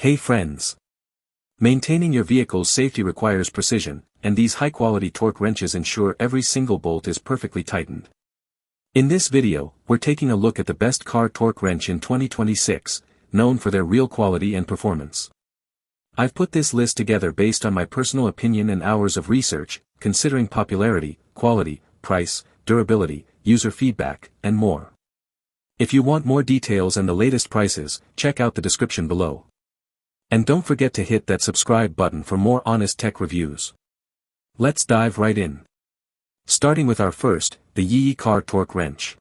Hey friends! Maintaining your vehicle's safety requires precision, and these high-quality torque wrenches ensure every single bolt is perfectly tightened. In this video, we're taking a look at the best car torque wrench in 2026, known for their real quality and performance. I've put this list together based on my personal opinion and hours of research, considering popularity, quality, price, durability, user feedback, and more. If you want more details and the latest prices, check out the description below. And don't forget to hit that subscribe button for more honest tech reviews. Let's dive right in. Starting with our first, the Yiyeie car torque wrench.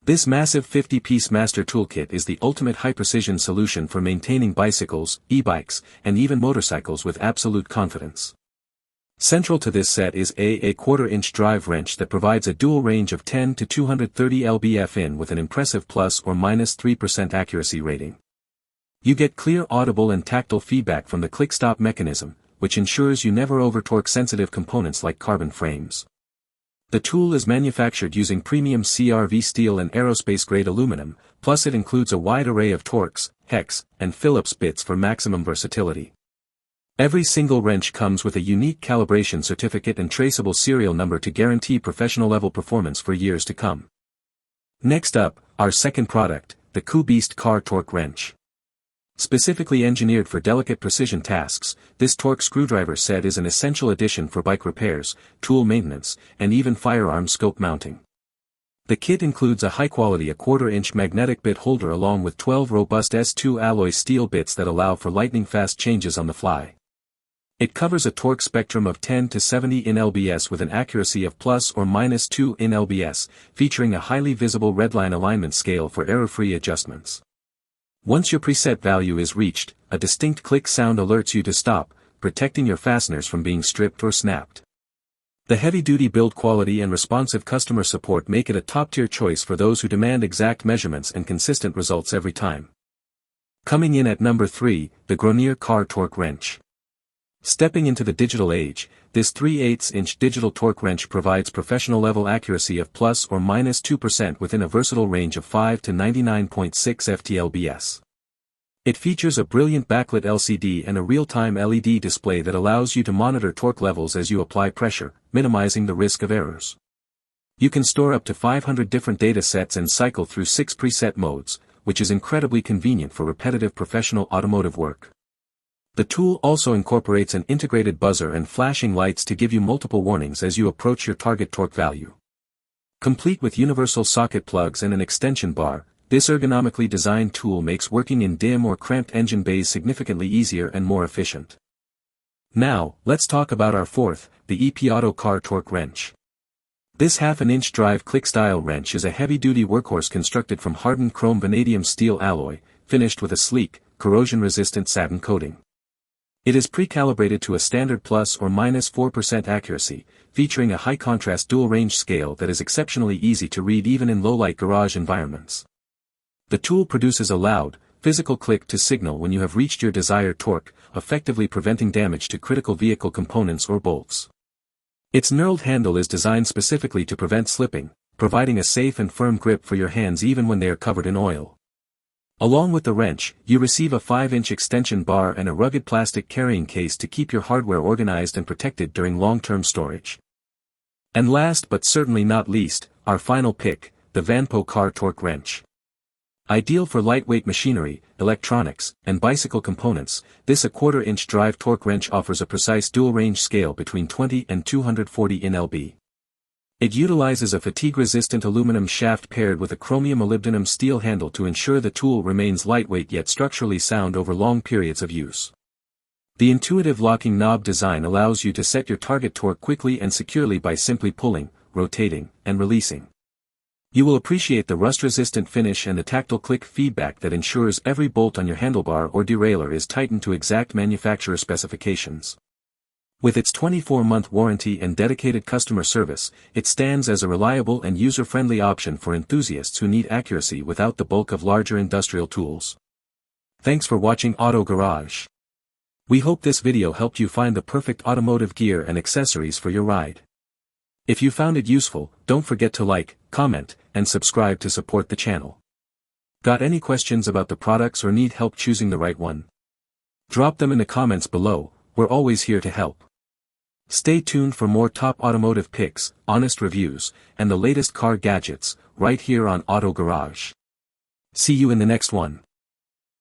This massive 50-piece master toolkit is the ultimate high-precision solution for maintaining bicycles, e-bikes, and even motorcycles with absolute confidence. Central to this set is a quarter-inch drive wrench that provides a dual range of 10 to 230 lbf with an impressive plus or minus 3% accuracy rating. You get clear audible and tactile feedback from the click-stop mechanism, which ensures you never over-torque sensitive components like carbon frames. The tool is manufactured using premium CRV steel and aerospace-grade aluminum, plus it includes a wide array of Torx, hex, and Phillips bits for maximum versatility. Every single wrench comes with a unique calibration certificate and traceable serial number to guarantee professional-level performance for years to come. Next up, our second product, the Coobeast car torque wrench. Specifically engineered for delicate precision tasks, this torque screwdriver set is an essential addition for bike repairs, tool maintenance, and even firearm scope mounting. The kit includes a high-quality quarter-inch magnetic bit holder along with 12 robust S2 alloy steel bits that allow for lightning-fast changes on the fly. It covers a torque spectrum of 10 to 70 lbs with an accuracy of plus or minus 2 lbs, featuring a highly visible redline alignment scale for error-free adjustments. Once your preset value is reached, a distinct click sound alerts you to stop, protecting your fasteners from being stripped or snapped. The heavy-duty build quality and responsive customer support make it a top-tier choice for those who demand exact measurements and consistent results every time. Coming in at number 3, the Growneer car torque wrench. Stepping into the digital age, this 3/8-inch digital torque wrench provides professional-level accuracy of plus or minus 2% within a versatile range of 5 to 99.6 ft/lbs. It features a brilliant backlit LCD and a real-time LED display that allows you to monitor torque levels as you apply pressure, minimizing the risk of errors. You can store up to 500 different data sets and cycle through 6 preset modes, which is incredibly convenient for repetitive professional automotive work. The tool also incorporates an integrated buzzer and flashing lights to give you multiple warnings as you approach your target torque value. Complete with universal socket plugs and an extension bar, this ergonomically designed tool makes working in dim or cramped engine bays significantly easier and more efficient. Now, let's talk about our fourth, the EPAuto car torque wrench. This half-an-inch drive click-style wrench is a heavy-duty workhorse constructed from hardened chrome vanadium steel alloy, finished with a sleek, corrosion-resistant satin coating. It is pre-calibrated to a standard plus or minus 4% accuracy, featuring a high-contrast dual-range scale that is exceptionally easy to read even in low-light garage environments. The tool produces a loud, physical click to signal when you have reached your desired torque, effectively preventing damage to critical vehicle components or bolts. Its knurled handle is designed specifically to prevent slipping, providing a safe and firm grip for your hands even when they are covered in oil. Along with the wrench, you receive a 5-inch extension bar and a rugged plastic carrying case to keep your hardware organized and protected during long-term storage. And last but certainly not least, our final pick, the Vanpo car torque wrench. Ideal for lightweight machinery, electronics, and bicycle components, this quarter-inch drive torque wrench offers a precise dual-range scale between 20 and 240 lb. It utilizes a fatigue-resistant aluminum shaft paired with a chromium molybdenum steel handle to ensure the tool remains lightweight yet structurally sound over long periods of use. The intuitive locking knob design allows you to set your target torque quickly and securely by simply pulling, rotating, and releasing. You will appreciate the rust-resistant finish and the tactile click feedback that ensures every bolt on your handlebar or derailleur is tightened to exact manufacturer specifications. With its 24-month warranty and dedicated customer service, it stands as a reliable and user-friendly option for enthusiasts who need accuracy without the bulk of larger industrial tools. Thanks for watching Auto Garage. We hope this video helped you find the perfect automotive gear and accessories for your ride. If you found it useful, don't forget to like, comment, and subscribe to support the channel. Got any questions about the products or need help choosing the right one? Drop them in the comments below, we're always here to help. Stay tuned for more top automotive picks, honest reviews, and the latest car gadgets, right here on Auto Garage. See you in the next one.